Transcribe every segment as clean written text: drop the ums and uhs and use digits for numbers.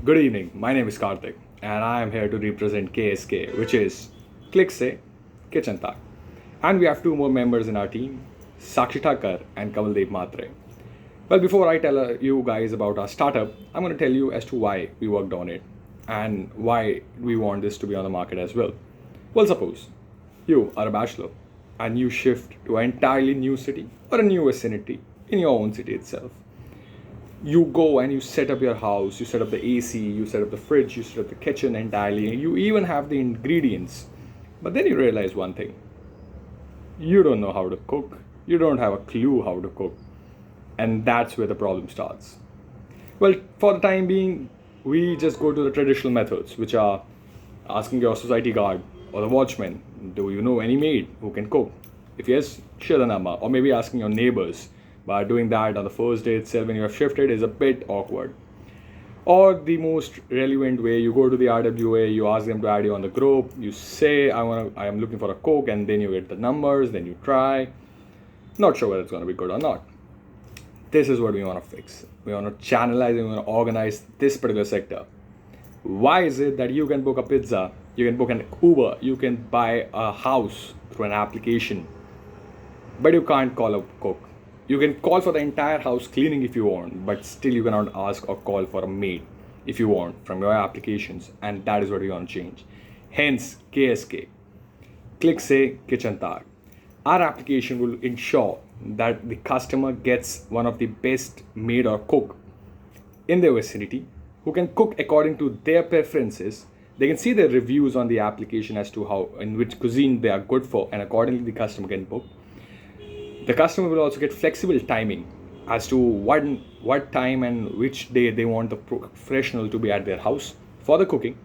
Good evening. My name is Karthik, and I am here to represent KSK, which is Click Say Kitchen Tak. And we have two more members in our team, Sakshi Thakkar and Kamaldeep Matre. Well, before I tell you guys about our startup, I'm going to tell you as to why we worked on it and why we want this to be on the market as well. Well, suppose you are a bachelor and you shift to an entirely new city or a new vicinity in your own city itself. You go and you set up your house, you set up the AC, you set up the fridge, you set up the kitchen entirely, you even have the ingredients. But then you realize one thing: you don't know how to cook, you don't have a clue how to cook, and that's where the problem starts. Well, for the time being, we just go to the traditional methods, which are asking your society guard or the watchman, do you know any maid who can cook? If yes, share the number, or maybe asking your neighbors. But doing that on the first day itself when you have shifted is a bit awkward. Or the most relevant way, you go to the RWA, you ask them to add you on the group, you say I am looking for a cook, and then you get the numbers, then you try. Not sure whether it's gonna be good or not. This is what we want to fix. We want to channelize and we want to organize this particular sector. Why is it that you can book a pizza, you can book an Uber, you can buy a house through an application, but you can't call a cook? You can call for the entire house cleaning if you want, but still you cannot ask or call for a maid if you want from your applications, and that is what we want to change. Hence, KSK, Click Say Kitchen Tak. Our application will ensure that the customer gets one of the best maid or cook in their vicinity who can cook according to their preferences. They can see their reviews on the application as to how in which cuisine they are good for, and accordingly the customer can book. The customer will also get flexible timing as to what time and which day they want the professional to be at their house for the cooking,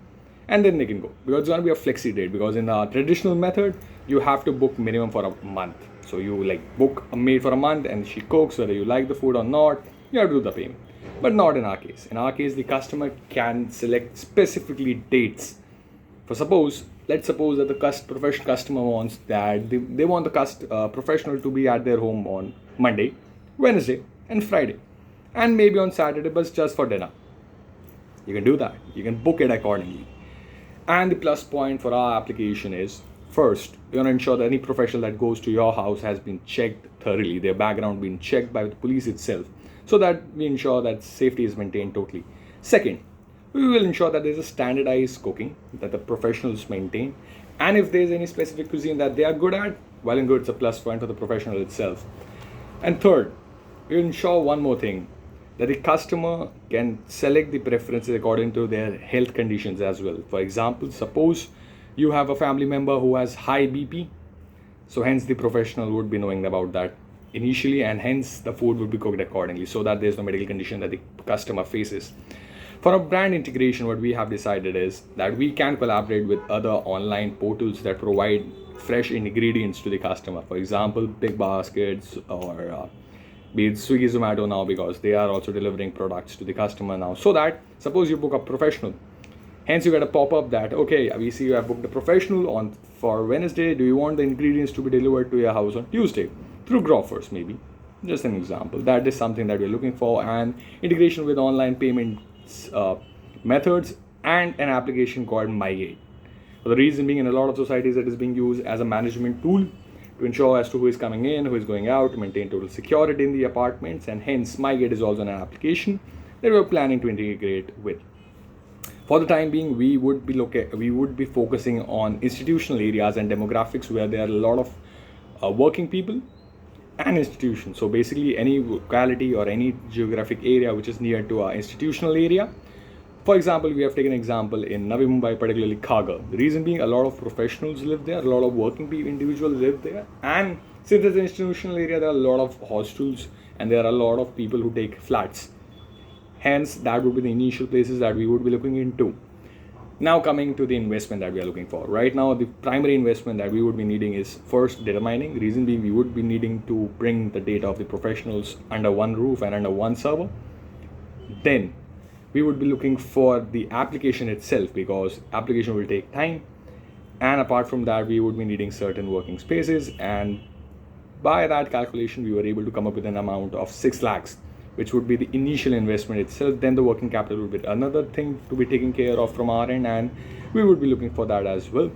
and then they can go, because it's going to be a flexi date. Because in the traditional method you have to book minimum for a month, so you like book a maid for a month and she cooks whether you like the food or not. You have to do the payment, but not in our case. In our case, the customer can select specifically dates. Let's suppose that the professional customer wants that they want the professional to be at their home on Monday, Wednesday, and Friday, and maybe on Saturday, but just for dinner. You can do that. You can book it accordingly. And the plus point for our application is, first, we want to ensure that any professional that goes to your house has been checked thoroughly, their background been checked by the police itself, so that we ensure that safety is maintained totally. Second, we will ensure that there is a standardized cooking that the professionals maintain, and if there is any specific cuisine that they are good at, well and good, it's a plus point for the professional itself. And third, we will ensure one more thing, that the customer can select the preferences according to their health conditions as well. For example, suppose you have a family member who has high BP, so hence the professional would be knowing about that initially, and hence the food would be cooked accordingly, so that there's no medical condition that the customer faces. For a brand integration, what we have decided is that we can collaborate with other online portals that provide fresh ingredients to the customer. For example, Big Baskets, or be it Swiggy, Zomato now, because they are also delivering products to the customer now. So that suppose you book a professional, hence you get a pop-up that, okay, we see you have booked a professional on for Wednesday. Do you want the ingredients to be delivered to your house on Tuesday through Grofers? Maybe just an example. That is something that we're looking for, and integration with online payment methods and an application called MyGate. For the reason being, in a lot of societies, it is being used as a management tool to ensure as to who is coming in, who is going out, to maintain total security in the apartments, and hence MyGate is also an application that we're planning to integrate with. For the time being, we would be focusing on institutional areas and demographics where there are a lot of working people and institutions. So basically any locality or any geographic area which is near to our institutional area. For example, we have taken an example in Navi Mumbai, particularly Khagar. The reason being, a lot of professionals live there, a lot of working individuals live there, and since it's an institutional area, there are a lot of hostels and there are a lot of people who take flats. Hence, that would be the initial places that we would be looking into. Now coming to the investment that we are looking for. Right now, the primary investment that we would be needing is first data mining. Reason being, we would be needing to bring the data of the professionals under one roof and under one server. Then we would be looking for the application itself, because application will take time. And apart from that, we would be needing certain working spaces. And by that calculation, we were able to come up with an amount of 6 lakhs, which would be the initial investment itself. Then the working capital would be another thing to be taken care of from our end, and we would be looking for that as well.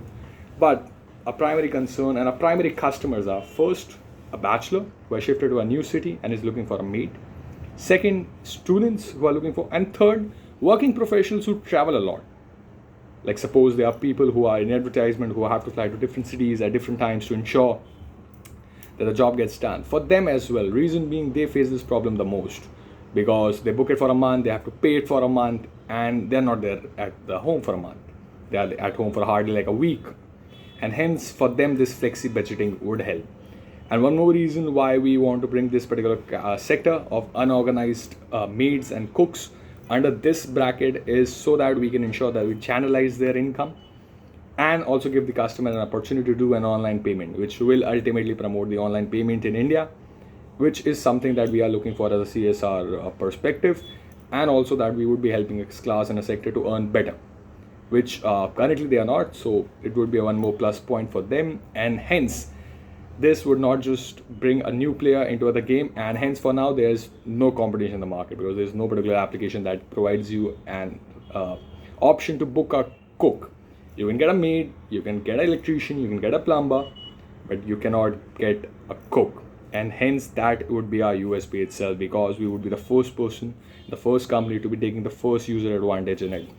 But our primary concern and our primary customers are, first, a bachelor who has shifted to a new city and is looking for a maid. Second, students who are looking for, and third, working professionals who travel a lot. Like suppose there are people who are in advertisement who have to fly to different cities at different times to ensure that the job gets done. For them as well, reason being they face this problem the most because they book it for a month, they have to pay it for a month, and they're not there at the home for a month. They are at home for hardly like a week, and hence for them this flexi budgeting would help. And one more reason why we want to bring this particular sector of unorganized maids and cooks under this bracket is so that we can ensure that we channelize their income and also give the customer an opportunity to do an online payment, which will ultimately promote the online payment in India, which is something that we are looking for as a CSR perspective, and also that we would be helping X class in a sector to earn better, which currently they are not. So it would be one more plus point for them, and hence this would not just bring a new player into the game, and hence for now there's no competition in the market because there's no particular application that provides you an option to book a cook. You can get a maid, you can get an electrician, you can get a plumber, but you cannot get a cook. And hence that would be our USP itself, because we would be the first person, the first company to be taking the first user advantage in it.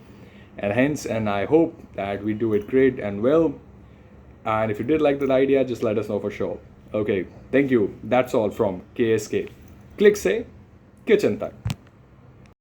And hence, and I hope that we do it great and well. And if you did like that idea, just let us know for sure. Okay, thank you. That's all from KSK. Click से kitchen तक.